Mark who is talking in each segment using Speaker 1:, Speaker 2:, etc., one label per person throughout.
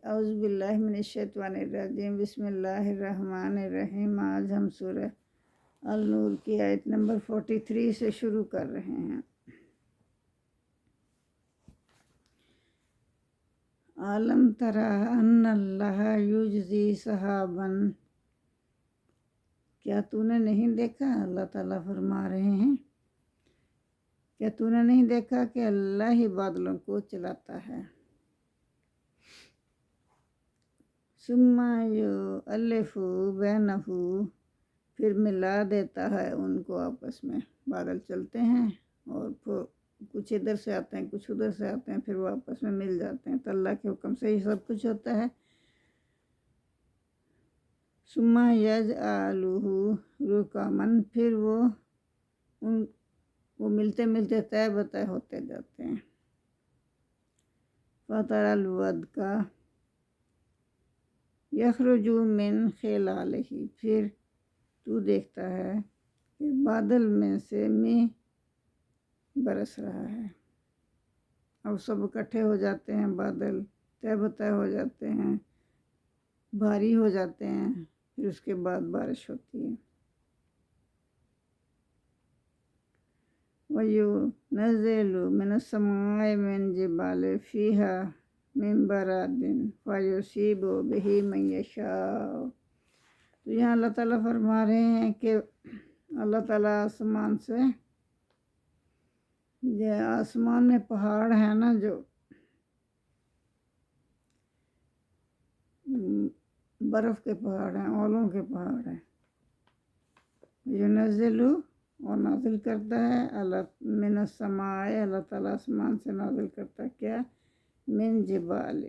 Speaker 1: اعوذ باللہ من الشیطان الرجیم، بسم اللہ الرحمن الرحیم۔ آج ہم سورہ النور کی آیت نمبر 43 سے شروع کر رہے ہیں۔ عالم تری ان اللہ یجزی سحابا، کیا تو نے نہیں دیکھا، اللہ تعالیٰ فرما رہے ہیں، کیا تو نے نہیں دیکھا کہ اللہ ہی بادلوں کو چلاتا ہے۔ ثم یؤلف بینہ، پھر ملا دیتا ہے ان کو آپس میں۔ بادل چلتے ہیں اور کچھ ادھر سے آتے ہیں، کچھ ادھر سے آتے ہیں، پھر وہ آپس میں مل جاتے ہیں، تو اللہ کے حکم سے ہی سب کچھ ہوتا ہے۔ ثم یجعلہ رکاما، پھر وہ ملتے ملتے طے بطے ہوتے جاتے ہیں۔ فتری الودق یخرج من خلالہ، پھر تو دیکھتا ہے کہ بادل میں سے مینہ برس رہا ہے۔ اب سب اکٹھے ہو جاتے ہیں، بادل طے بطے ہو جاتے ہیں، بھاری ہو جاتے ہیں، پھر اس کے بعد بارش ہوتی ہے۔ وَيُنَزِّلُ مِنَ السَّمَاءِ مِن جِبَالٍ فِيهَا مِن بَرَادٍ فَيُصِيبُ بِهِ مَن يَشَاءُ۔ تو یہاں اللہ تعالیٰ فرما رہے ہیں کہ اللہ تعالیٰ آسمان میں پہاڑ ہیں نا، جو برف کے پہاڑ ہیں، اولوں کے پہاڑ ہیں، يُنَزِّلُ، اور نازل کرتا ہے، من السماء، اللہ تعالیٰ آسمان سے نازل کرتا ہے کیا، من جبال،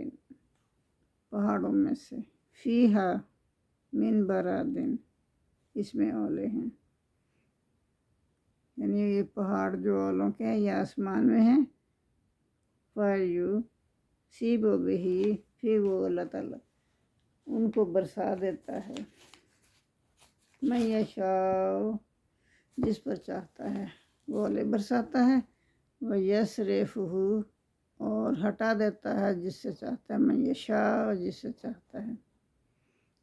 Speaker 1: پہاڑوں میں سے، فیہا، من برادن، اس میں اولے ہیں، یعنی یہ پہاڑ جو اولوں کے ہیں یہ آسمان میں ہیں۔ فَيُصِيبُ بِهِ، پھر وہ اللہ تعالیٰ ان کو برسا دیتا ہے، مَن یشاء، جس پر چاہتا ہے وہ اولے برساتا ہے، وَیَصْرِفُهُ، اور ہٹا دیتا ہے جس سے چاہتا ہے، مَن یشاء، جس سے چاہتا ہے،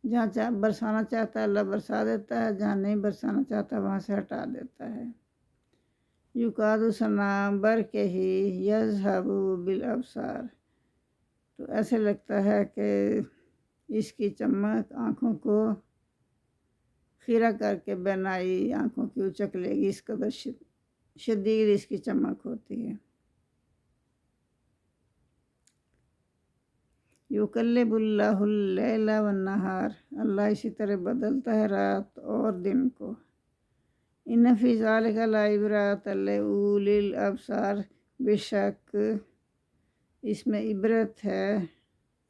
Speaker 1: جہاں برسانا چاہتا ہے اللہ برسا دیتا ہے، جہاں نہیں برسانا چاہتا وہاں سے ہٹا دیتا ہے۔ یُکَادُ سَنَا بَرْقِهِ یَذْهَبُ بِالْأَبْصَارِ، تو ایسے لگتا ہے کہ اس کی چمک آنکھوں کو خیرہ کر کے بینائی آنکھوں کی اچک لے گی، اس قدر شدید اس کی چمک ہوتی ہے۔ یقلب اللہ اللیل والنہار، اللہ اسی طرح بدلتا ہے رات اور دن کو۔ ان فی ذلک لعبرۃ لأولی الابصار، بے شک اس میں عبرت ہے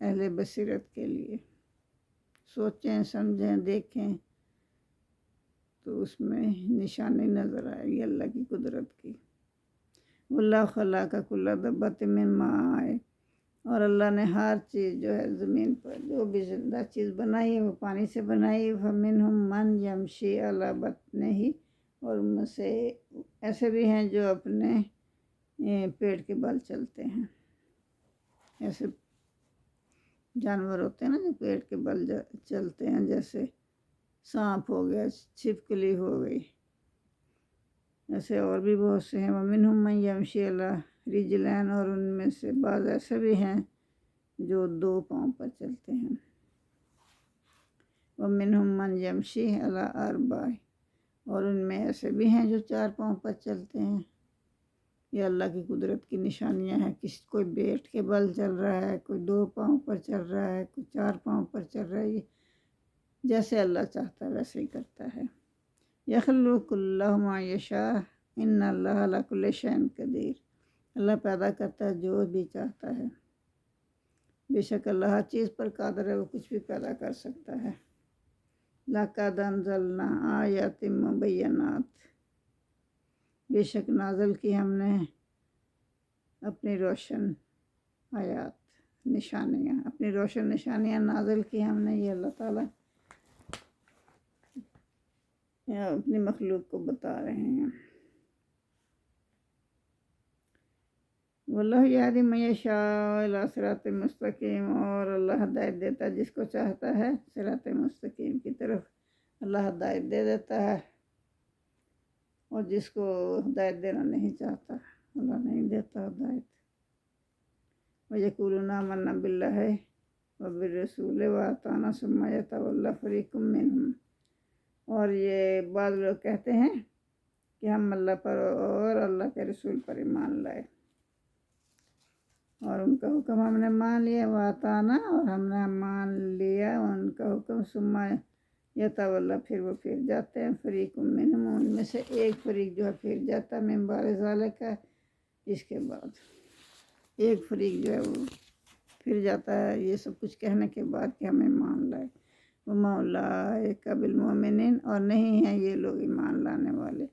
Speaker 1: اہل بصیرت کے لیے، سوچیں سمجھیں دیکھیں تو اس میں نشانی نظر آئے گی اللہ کی قدرت کی۔ واللہ خلق کل دبۃ من ماء، اور اللہ نے ہر چیز جو ہے زمین پر جو بھی زندہ چیز بنائی ہے وہ پانی سے بنائی۔ فَمِنْهُم مَّن يَمْشِي عَلَى بَطْنِهِ، اور ان میں سے ایسے بھی ہیں جو اپنے پیٹ کے بل چلتے ہیں، ایسے جانور ہوتے ہیں نا جو پیٹ کے بل چلتے ہیں، جیسے سانپ ہو گیا، چھپکلی ہو گئی، ایسے اور بھی بہت سے ہیں۔ وَمِنْهُم مَّن يَمْشِي عَلَى رِجْلَيْنِ، اور ان میں سے بعض ایسے بھی ہیں جو 2 پاؤں پر چلتے ہیں۔ وَمِنْهُم مَّن يَمْشِي عَلَى أَرْبَعٍ، اور ان میں ایسے بھی ہیں جو 4 پاؤں پر چلتے ہیں۔ یہ اللہ کی قدرت کی نشانیاں ہیں، کوئی بیٹھ کے بل چل رہا ہے، کوئی 2 پاؤں پر چل رہا ہے، کوئی 4 پاؤں پر چل رہا ہے، جیسے اللہ چاہتا ہے ویسے ہی کرتا ہے۔ یخلق اللہ ما یشاء ان اللہ علی کل شیء قدیر، اللہ پیدا کرتا ہے جو بھی چاہتا ہے، بے شک اللہ ہر چیز پر قادر ہے، وہ کچھ بھی پیدا کر سکتا ہے۔ لَقَدْ أَنزَلْنَا آیَاتٍ مُبَیِّنَاتٍ، بے شک نازل کی ہم نے اپنی روشن آیات، نشانیاں، اپنی روشن نشانیاں نازل کی ہم نے، یہ اللہ تعالیٰ اپنی مخلوق کو بتا رہے ہیں۔ واللہ یہدی من یشاء الی صراط مستقیم، اور اللہ ہدایت دیتا ہے جس کو چاہتا ہے صراط مستقیم کی طرف اللہ ہدایت دے دیتا ہے، اور جس کو ہدایت دینا نہیں چاہتا اللہ نہیں دیتا ہدایت۔ وَيَقُولُونَ آمَنَّا بِاللَّهِ وَبِالرَّسُولِ وَأَطَعْنَا ثُمَّ يَتَوَلَّىٰ فَرِيقٌ مِّنْهُمْ، اور یہ بعض لوگ کہتے ہیں کہ ہم اللہ پر اور اللہ کے رسول پر ایمان لائے اور ان کا حکم ہم نے مان لیا، وَأَطَعْنَا، اور ہم نے مان لیا ان کا حکم، ثُمَّ يَتَوَلَّىٰ، پھر وہ پھر جاتے ہیں، فریق منہم، ان میں سے ایک فریق جو ہے پھر جاتا ہے، من بعد ذالک، اس کے بعد ایک فریق جو ہے وہ پھر جاتا ہے یہ سب کچھ کہنے کے بعد کہ ہمیں مان لائے۔ وَمَا أُولَٰئِکَ بِالْمُؤْمِنِينَ، اور نہیں ہیں یہ لوگ ایمان لانے والے۔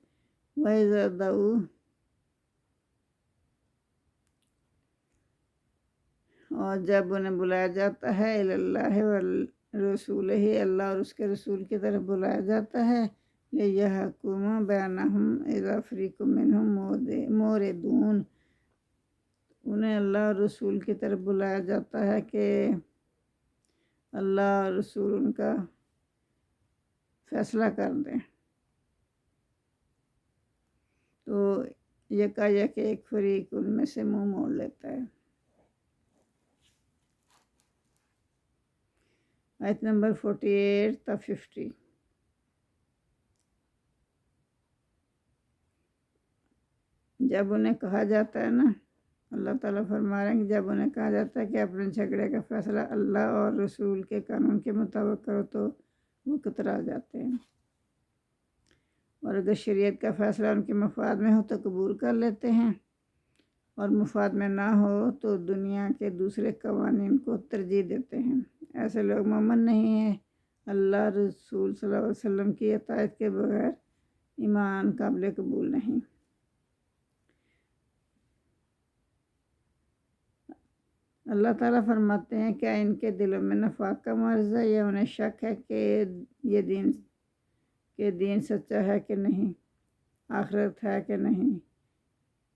Speaker 1: وَإِذَا دُعُوا، اور جب انہیں بلایا جاتا ہے الی اللہ ورسولہ، اللہ اور اس کے رسول کی طرف بلایا جاتا ہے، لِیَحْکُمَ بَیْنَہُمْ اِذَا فَرِیقٌ مِّنْہُم مُعْرِضُونَ، انہیں اللہ اور رسول کی طرف بلایا جاتا ہے کہ اللہ اور رسول ان کا فیصلہ کر دیں، تو یکایک ایک فریق ان میں سے منہ موڑ لیتا ہے۔ آیت نمبر 48 تا 50۔ جب انہیں کہا جاتا ہے نا، اللہ تعالیٰ فرما رہے ہیں کہ جب انہیں کہا جاتا ہے کہ اپنے جھگڑے کا فیصلہ اللہ اور رسول کے قانون کے مطابق کرو، تو وہ کترا جاتے ہیں، اور اگر شریعت کا فیصلہ ان کے مفاد میں ہو تو قبول کر لیتے ہیں، اور مفاد میں نہ ہو تو دنیا کے دوسرے قوانین کو ترجیح دیتے ہیں۔ ایسے لوگ مومن نہیں ہیں۔ اللہ رسول صلی اللہ علیہ وسلم کی اطاعت کے بغیر ایمان قابل قبول نہیں۔ اللہ تعالیٰ فرماتے ہیں کیا ان کے دلوں میں نفاق کا مرض ہے، یا انہیں شک ہے کہ یہ دین سچا ہے کہ نہیں، آخرت ہے کہ نہیں،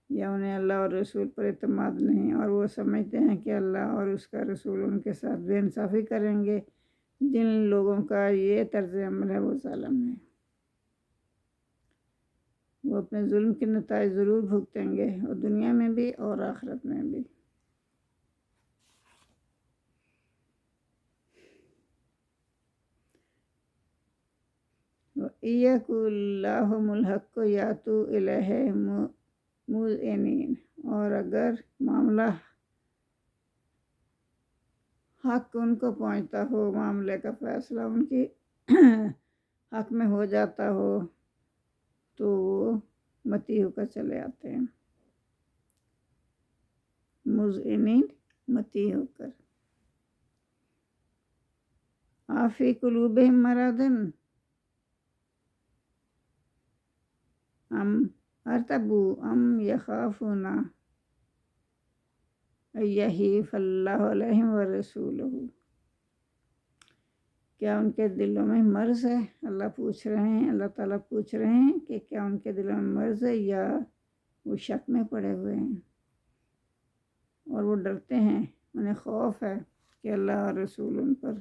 Speaker 1: یا انہیں اللہ اور رسول پر اعتماد نہیں، اور وہ سمجھتے ہیں کہ اللہ اور اس کا رسول ان کے ساتھ بے انصافی کریں گے۔ جن لوگوں کا یہ طرز عمل ہے وہ ظالم ہے، وہ اپنے ظلم کے نتائج ضرور بھگتیں گے، اور دنیا میں بھی اور آخرت میں بھی۔ وَإِيَّكُنِ اللَّهُمُ الْحَقُّ يَأْتُوا إِلَيْهِ مُذْعِنِينَ، اور اگر معاملہ حق ان کو پہنچتا ہو، معاملے کا فیصلہ ان کی حق میں ہو جاتا ہو، تو وہ متی ہو کر چلے آتے ہیں، مذعنین، متی ہو کر۔ آفی قلوبہم مرض ام ارتبوا ام یخافون ان یحیف اللہ علیہم ورسولہ، کیا ان کے دلوں میں مرض ہے؟ اللہ تعالیٰ پوچھ رہے ہیں کہ کیا ان کے دلوں میں مرض ہے، یا وہ شک میں پڑے ہوئے ہیں اور وہ ڈرتے ہیں، انہیں خوف ہے کہ اللہ اور رسول ان پر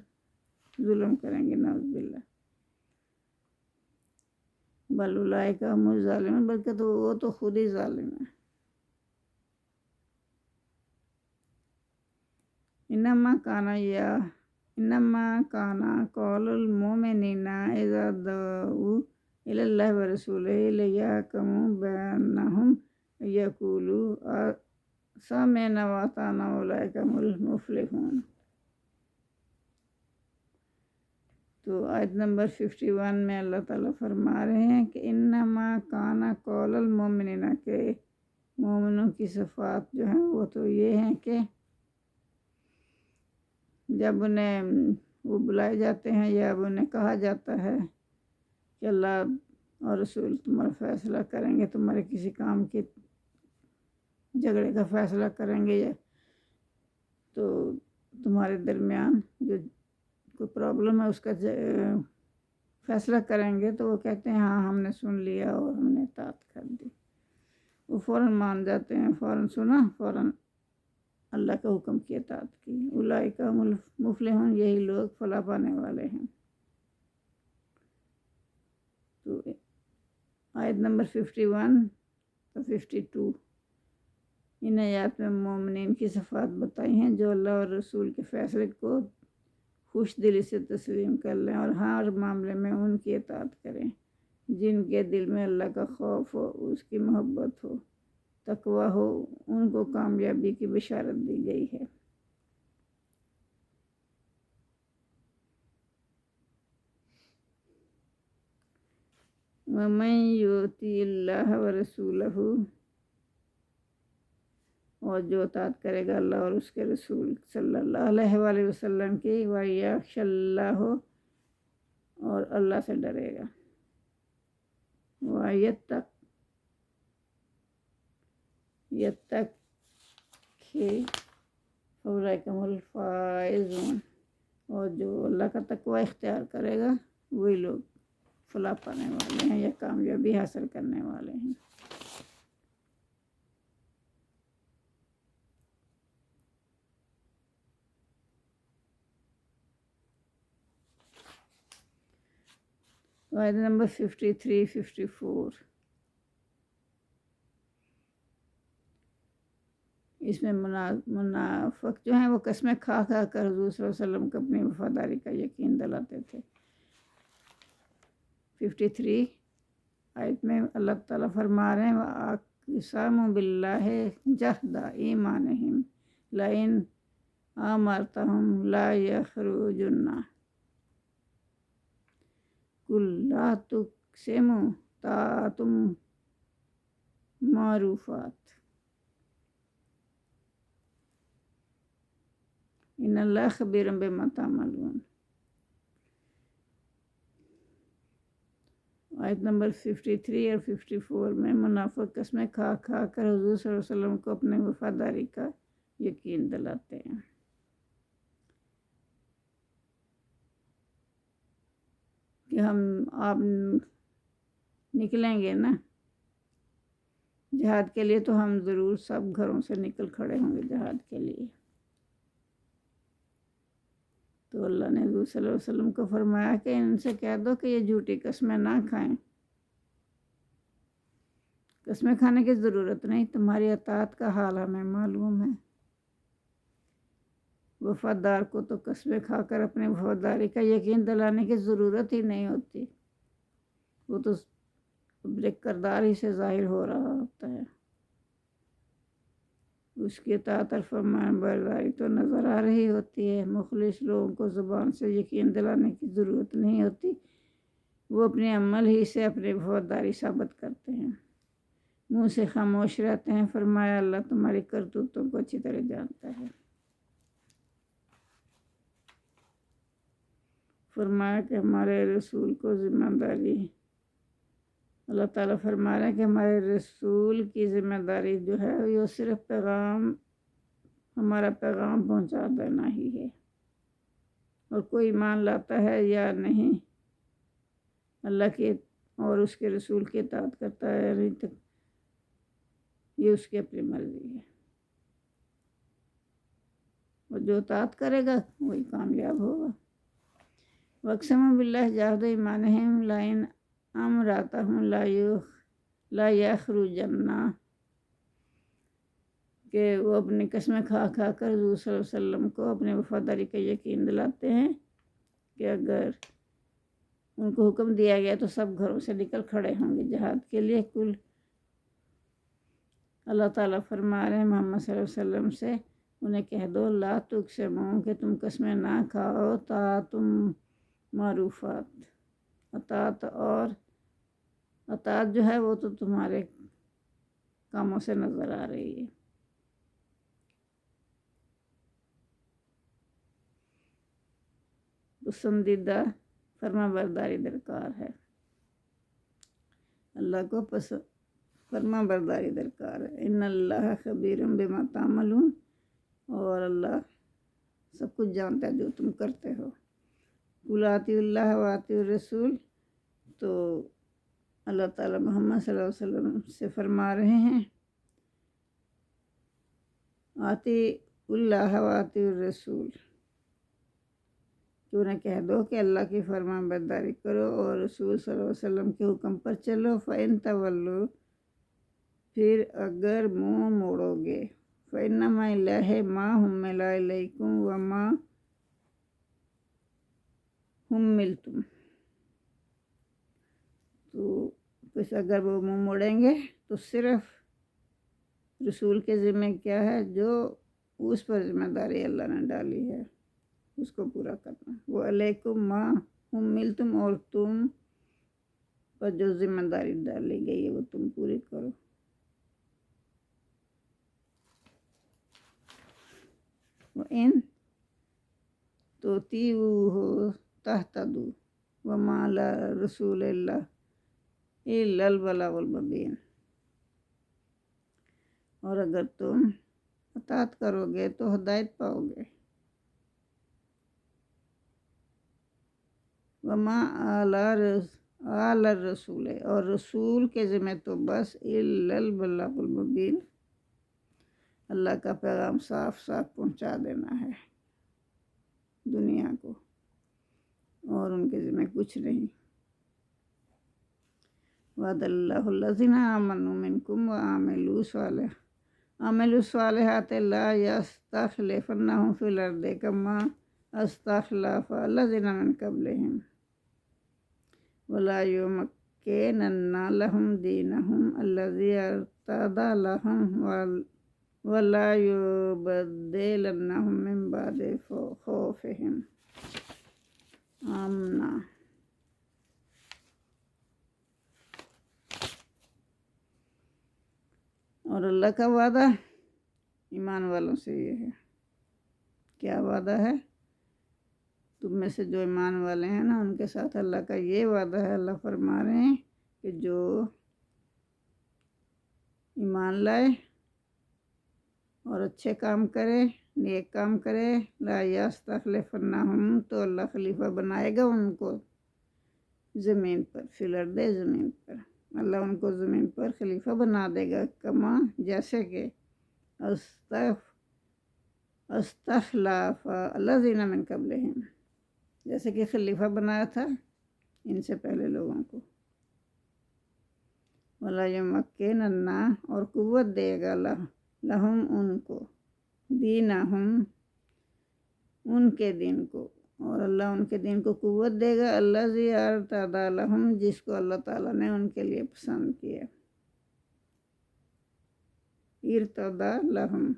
Speaker 1: ظلم کریں گے، نعوذ باللہ۔ بل اولئک هم الظالمون، بلکہ تو وہ تو خود ہی ظالم ہیں۔ انما کان قول المؤمنین اذا دعوا الی اللہ ورسولہ لیحکم بینہم یقولوا سمعنا واطعنا اولئک هم المفلحون۔ تو آیت نمبر 51 میں اللہ تعالیٰ فرما رہے ہیں کہ انما کان قول المؤمنین، کہ مومنوں کی صفات جو ہیں وہ تو یہ ہیں کہ جب انہیں وہ بلائے جاتے ہیں یا اب انہیں کہا جاتا ہے کہ اللہ اور رسول تمہارا فیصلہ کریں گے، تمہارے کسی کام کے جھگڑے کا فیصلہ کریں گے، یا تو تمہارے درمیان جو کوئی پرابلم ہے اس کا فیصلہ کریں گے، تو وہ کہتے ہیں ہاں ہم نے سن لیا اور ہم نے اطاعت کر دی۔ وہ فوراً مان جاتے ہیں، فوراً سنا، فوراً اللہ کا حکم کی اطاعت کی۔ اولئک هم المفلحون، یہی لوگ فلاح پانے والے ہیں۔ تو آیت نمبر 51 اور 52 ان آیات میں مومنین کی صفات بتائی ہیں جو اللہ اور رسول کے فیصلے کو خوش دلی سے تسلیم کر لیں اور ہر معاملے میں ان کی اطاعت کریں، جن کے دل میں اللہ کا خوف ہو، اس کی محبت ہو، تقوی ہو، ان کو کامیابی کی بشارت دی گئی ہے۔ وَمَن يُطِعِ اللَّهَ وَرَسُولَهُ، اور جو اطاعت کرے گا اللہ اور اس کے رسول صلی اللہ علیہ وآلہ وسلم کی، وَيَخْشَ اللَّهَ، اور اللہ سے ڈرے گا، وَيَتَّقِ، فَأُولَئِكَ هُمُ الْفَائِزُونَ، اور جو اللہ کا تقوی اختیار کرے گا وہی لوگ فلاح پانے والے ہیں یا کامیابی حاصل کرنے والے ہیں۔ آیت نمبر 53 54 اس میں منافق جو ہیں وہ قسمیں کھا کر حضور صلی اللہ علیہ وسلم کو اپنی وفاداری کا یقین دلاتے تھے۔ 53 آیت میں اللہ تعالیٰ فرما رہے ہیں وَأَقْسَمُوا بِاللَّهِ جَهْدَ ایمانہم لَئِنْ آمَرْتَہُمْ لَا يَخْرُجُنَّ قُل لَا تُقْسِمُوا طَاعَةٌ مَعْرُوفَةٌ ان اللہ خبیر بما تعملون۔ آیت نمبر 53 اور 54 میں منافق قسمیں کھا کھا کر حضور صلی اللہ علیہ وسلم کو اپنے وفاداری کا یقین دلاتے ہیں کہ آپ نکلیں گے نا جہاد کے لیے تو ہم ضرور سب گھروں سے نکل کھڑے ہوں گے جہاد کے لیے۔ تو اللہ نے حضور صلی اللہ علیہ وسلم کو فرمایا کہ ان سے کہہ دو کہ یہ جھوٹی قسمیں نہ کھائیں، قسمیں کھانے کی ضرورت نہیں، تمہاری اطاعت کا حال ہمیں معلوم ہے۔ وفادار کو تو قسمیں کھا کر اپنے وفاداری کا یقین دلانے کی ضرورت ہی نہیں ہوتی، وہ تو کردار ہی سے ظاہر ہو رہا ہوتا ہے، اس کی اطاعت اور فرمان برداری تو نظر آ رہی ہوتی ہے۔ مخلص لوگوں کو زبان سے یقین دلانے کی ضرورت نہیں ہوتی، وہ اپنے عمل ہی سے اپنی وفاداری ثابت کرتے ہیں، منہ سے خاموش رہتے ہیں۔ فرمایا اللہ تمہاری کرتوتوں کو اچھی طرح جانتا ہے۔ فرمایا کہ ہمارے رسول کو ذمہ داری، اللہ تعالیٰ فرما رہے ہیں کہ ہمارے رسول کی ذمہ داری جو ہے وہ صرف ہمارا پیغام پہنچا دینا ہی ہے، اور کوئی ایمان لاتا ہے یا نہیں اللہ کے اور اس کے رسول کی اطاعت کرتا ہے نہیں تک یہ اس کی اپنی مرضی ہے، اور جو اطاعت کرے گا وہی کامیاب ہوگا۔ وَأَقْسَمُوا بِاللَّهِ جَهْدَ ایمانہم لَئِنْ آمَرْتَہُمْ لَا يَخْرُجُنَّ، کہ وہ اپنی قسمیں کھا کھا کر حضور صلی اللہ علیہ وسلم کو اپنے وفاداری کا یقین دلاتے ہیں کہ اگر ان کو حکم دیا گیا تو سب گھروں سے نکل کھڑے ہوں گے جہاد کے لیے۔ کل اللہ تعالیٰ فرما رہے ہیں محمد صلی اللہ علیہ وسلم سے انہیں کہہ دو لا تقسموا، کہ تم قسمیں نہ کھاؤ، طاعتم معروفات، اطاعت جو ہے وہ تو تمہارے کاموں سے نظر آ رہی ہے۔ پسندیدہ فرما برداری درکار ہے، اللہ کو فرما برداری درکار ہے۔ ان اللہ خبیر بما تعملون، اور اللہ سب کچھ جانتا ہے جو تم کرتے ہو۔ قل اطیعوا اللہ واطیعوا الرسول، تو اللہ تعالیٰ محمد صلی اللہ علیہ وسلم سے فرما رہے ہیں آتی اللہ و آتی الرسول، تو انہیں کہہ دو کہ اللہ کی فرمان برداری کرو اور رسول صلی اللہ علیہ وسلم کے حکم پر چلو، فَإِن تَوَلُّوا، پھر اگر منہ موڑو گے، فَإِنَّمَا إِلَٰهِ مَا حُمِّلَ عَلَيْكُمْ وَمَا حُمِّلْتُمْ، تو بس اگر وہ منہ موڑیں گے تو صرف رسول کے ذمہ کیا ہے، جو اس پر ذمہ داری اللہ نے ڈالی ہے اس کو پورا کرنا، وہ علیکم ما حملتم، اور تم پر جو ذمہ داری ڈالی گئی ہے وہ تم پوری کرو۔ وَإِن تُطِیعُوهُ تَهْتَدُوا وَمَا عَلَى الرَّسُولِ إِلَّا الْبَلَاغُ الْمُبِینُ، اور اگر تم اطاعت کرو گے تو ہدایت پاؤ گے۔ وَمَا عَلَى الرَّسُولِ، اور رسول کے ذمہ تو بس إِلَّا الْبَلَاغُ الْمُبِینُ، اللہ کا پیغام صاف صاف پہنچا دینا ہے دنیا کو، اور ان کے ذمہ کچھ نہیں۔ وعد اللہ الذین آمنوا منکم وعملوا الصالحات لا یستخلفنہم فی الارض کما استخلف الذین من قبلہم ولا یمکنن لہم دینہم الذی ارتضی لہم ولا یبدلنہم من بعد خوفہم آمنا۔ اور اللہ کا وعدہ ایمان والوں سے یہ ہے، کیا وعدہ ہے؟ تم میں سے جو ایمان والے ہیں نا، ان کے ساتھ اللہ کا یہ وعدہ ہے، اللہ فرما رہے ہیں کہ جو ایمان لائے اور اچھے کام کرے، نیک کام کرے، لا یستخلفنہم، تو اللہ خلیفہ بنائے گا ان کو زمین پر، فی الارض، زمین پر، اللہ ان کو زمین پر خلیفہ بنا دے گا، کما، جیسے کہ استخلف الذین من قبلہم، جیسے کہ خلیفہ بنایا تھا ان سے پہلے لوگوں کو۔ ولا یمکنن، اور قوت دے گا لہم ان کو، دینہم، ان کے دین کو، اور اللہ ان کے دین کو قوت دے گا، الذی ارتضی لہم، جس کو اللہ تعالیٰ نے ان کے لیے پسند کیا، ارتضی لہم،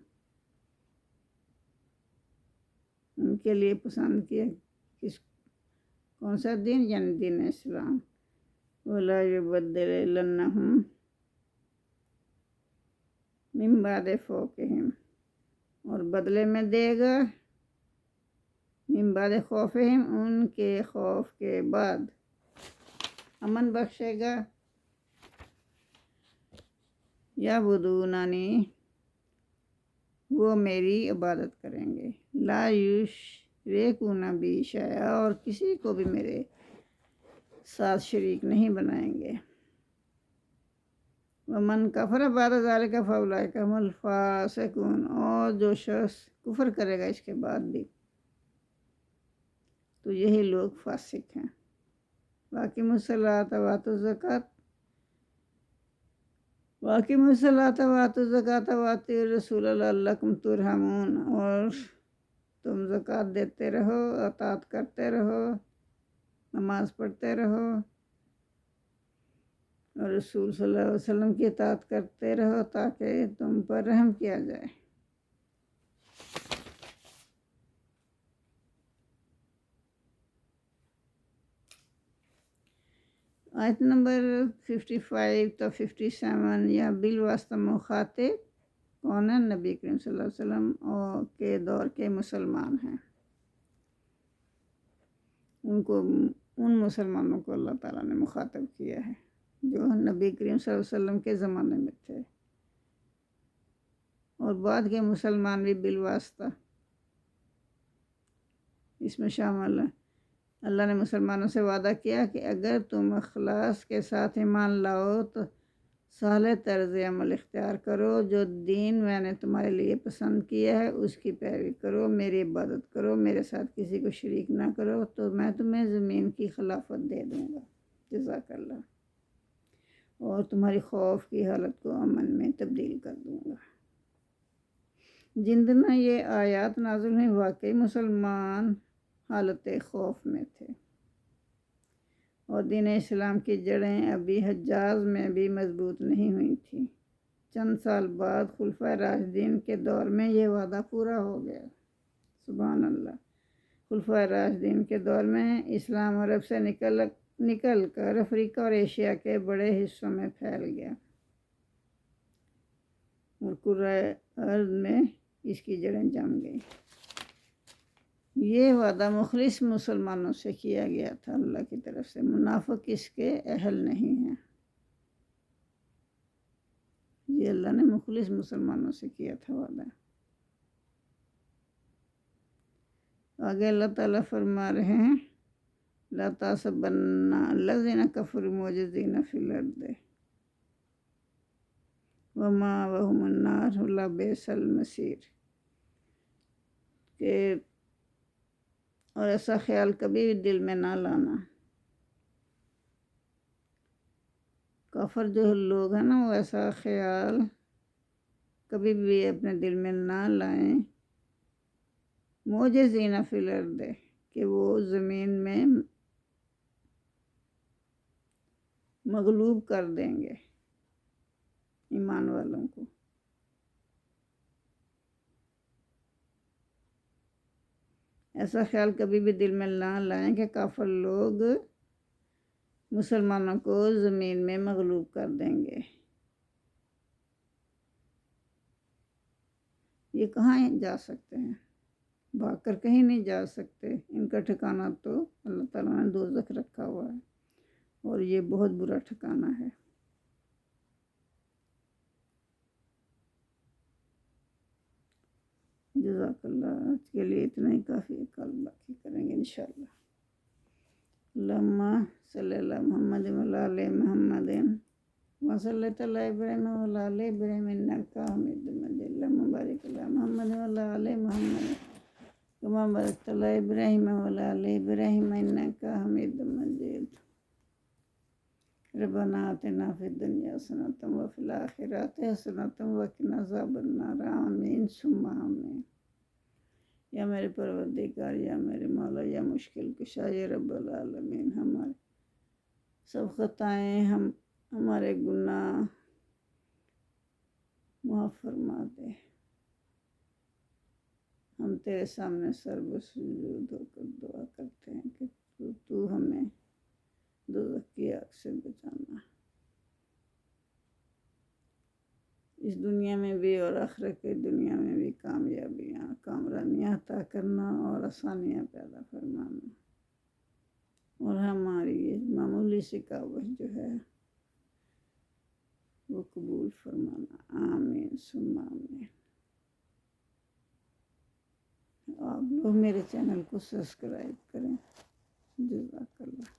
Speaker 1: ان کے لیے پسند کیا، کون سا دین؟ یعنی دین اسلام۔ ولا یبدلنہم من بعد خوفہم، اور بدلے میں دے گا من بعد خوفہم، ان کے خوف کے بعد امن بخشے گا، یعبدوننی، وہ میری عبادت کریں گے، لا یشرکون بی شیئا، اور کسی کو بھی میرے ساتھ شریک نہیں بنائیں گے۔ ومن کفر بعد ذلک فاولئک هم الفاسقون، اور جو شخص کفر کرے گا اس کے بعد بھی تو یہی لوگ فاسق ہیں۔ واقیموا الصلاۃ وآتوا الزکاۃ، واقیموا الصلاۃ وآتوا الزکاۃ وأطیعوا الرسول لعلکم ترحمون، اور تم زکوٰۃ دیتے رہو، اطاعت کرتے رہو، نماز پڑھتے رہو، اور رسول صلی اللہ علیہ وسلم کی اطاعت کرتے رہو تاکہ تم پر رحم کیا جائے۔ آیت نمبر 55 تا 57، یا بالواسطہ مخاطب کون ہے؟ نبی کریم صلی اللہ علیہ وسلم کے دور کے مسلمان ہیں، ان مسلمانوں کو اللہ تعالیٰ نے مخاطب کیا ہے جو نبی کریم صلی اللہ علیہ وسلم کے زمانے میں تھے، اور بعد کے مسلمان بھی بالواسطہ اس میں شامل ہیں۔ اللہ نے مسلمانوں سے وعدہ کیا کہ اگر تم اخلاص کے ساتھ ایمان لاؤ صالح طرز عمل اختیار کرو، جو دین میں نے تمہارے لیے پسند کیا ہے اس کی پیروی کرو، میری عبادت کرو، میرے ساتھ کسی کو شریک نہ کرو، تو میں تمہیں زمین کی خلافت دے دوں گا۔ جزاک اللہ۔ اور تمہاری خوف کی حالت کو امن میں تبدیل کر دوں گا۔ جن دنوں یہ آیات نازل ہوئی واقعی مسلمان حالت خوف میں تھے، اور دین اسلام کی جڑیں ابھی حجاز میں بھی مضبوط نہیں ہوئی تھیں۔ چند سال بعد خلفائے راشدین کے دور میں یہ وعدہ پورا ہو گیا۔ سبحان اللہ۔ خلفائے راشدین کے دور میں اسلام عرب سے نکل کر افریقہ اور ایشیا کے بڑے حصوں میں پھیل گیا، اور کرۂ ارض میں اس کی جڑیں جم گئیں۔ یہ وعدہ مخلص مسلمانوں سے کیا گیا تھا اللہ کی طرف سے، منافق اس کے اہل نہیں ہیں۔ یہ اللہ نے مخلص مسلمانوں سے کیا تھا وعدہ۔ آگے اللہ تعالیٰ فرما رہے ہیں، لا تحسبن الذین کفروا معجزین فی الارض ومأواہم النار ولبئس المصیر، کہ اور ایسا خیال کبھی بھی دل میں نہ لانا۔ کافر جو لوگ ہیں نا، وہ ایسا خیال کبھی بھی اپنے دل میں نہ لائیں، معجزین فی الارض، کہ وہ زمین میں مغلوب کر دیں گے ایمان والوں کو۔ ایسا خیال کبھی بھی دل میں نہ لائیں کہ کافر لوگ مسلمانوں کو زمین میں مغلوب کر دیں گے۔ یہ کہاں جا سکتے ہیں؟ بھاگ کر کہیں نہیں جا سکتے۔ ان کا ٹھکانہ تو اللہ تعالیٰ نے دوزخ رکھا ہوا ہے، اور یہ بہت برا ٹھکانہ ہے۔ جزاک اللہ۔ آج کے لیے اتنا ہی کافی ہے، کل باقی کریں گے انشاءاللہ۔ اللہم صلی اللہ محمد وعلی آل محمد وصلی علی ابراہیم وعلی آل ابراہیم انک حمید مجید۔ اللہم بارک علی محمد وعلی آل محمد کما بارکت علی ابراہیم وعلی آل ابراہیم انک حمید مجید۔ ربنا آتنا فی الدنیا حسنۃ وفی الآخرۃ حسنۃ وقنا عذاب النار۔ آمین ثم آمین۔ یا میرے پروردگار، یا میرے مولا، یا مشکل کشا، یا رب العالمین، ہمارے سب خطائیں، ہمارے گناہ معاف فرما دے۔ ہم تیرے سامنے سر بسجود ہو کر دعا کرتے ہیں کہ تو ہمیں دوزخ کی آگ سے بچانا، اس دنیا میں بھی اور آخرت کی دنیا میں بھی کامیابیاں، کامرانیاں عطا کرنا اور آسانیاں پیدا فرمانا، اور ہماری یہ معمولی سی کاوش جو ہے وہ قبول فرمانا۔ آمین ثم آمین۔ آپ لوگ میرے چینل کو سبسکرائب کریں۔ جزاک اللہ۔